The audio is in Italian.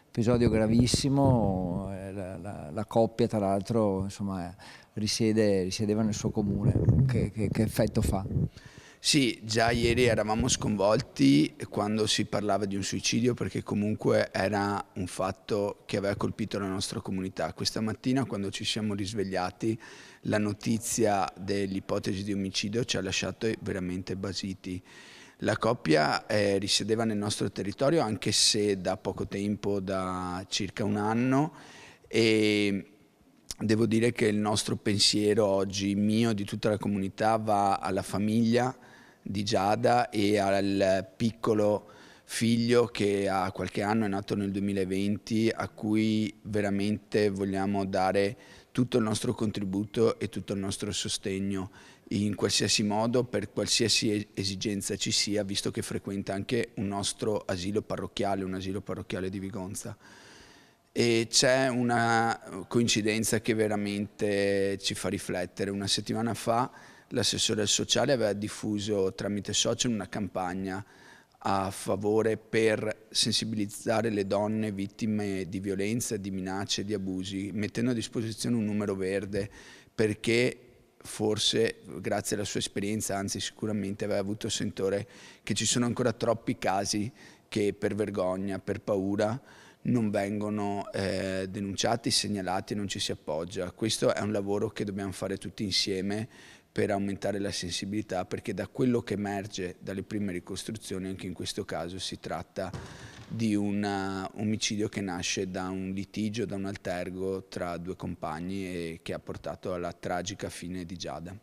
episodio gravissimo, la coppia tra l'altro insomma risiedeva nel suo comune, che effetto fa? Sì, già ieri eravamo sconvolti quando si parlava di un suicidio perché comunque era un fatto che aveva colpito la nostra comunità. Questa mattina quando ci siamo risvegliati la notizia dell'ipotesi di omicidio ci ha lasciato veramente basiti. La coppia risiedeva nel nostro territorio anche se da poco tempo, da circa un anno, e devo dire che il nostro pensiero oggi, mio e di tutta la comunità, va alla famiglia di Giada e al piccolo figlio che ha qualche anno, è nato nel 2020, a cui veramente vogliamo dare tutto il nostro contributo e tutto il nostro sostegno in qualsiasi modo, per qualsiasi esigenza ci sia, visto che frequenta anche un nostro asilo parrocchiale, un asilo parrocchiale di Vigonza. E c'è una coincidenza che veramente ci fa riflettere. Una settimana fa l'assessore sociale aveva diffuso tramite social una campagna a favore per sensibilizzare le donne vittime di violenza, di minacce, di abusi, mettendo a disposizione un numero verde perché forse grazie alla sua esperienza, anzi sicuramente aveva avuto sentore che ci sono ancora troppi casi che per vergogna, per paura non vengono denunciati, segnalati e non ci si appoggia. Questo è un lavoro che dobbiamo fare tutti insieme per aumentare la sensibilità, perché da quello che emerge dalle prime ricostruzioni, anche in questo caso si tratta di un omicidio che nasce da un litigio, da un altergo tra due compagni e che ha portato alla tragica fine di Giada.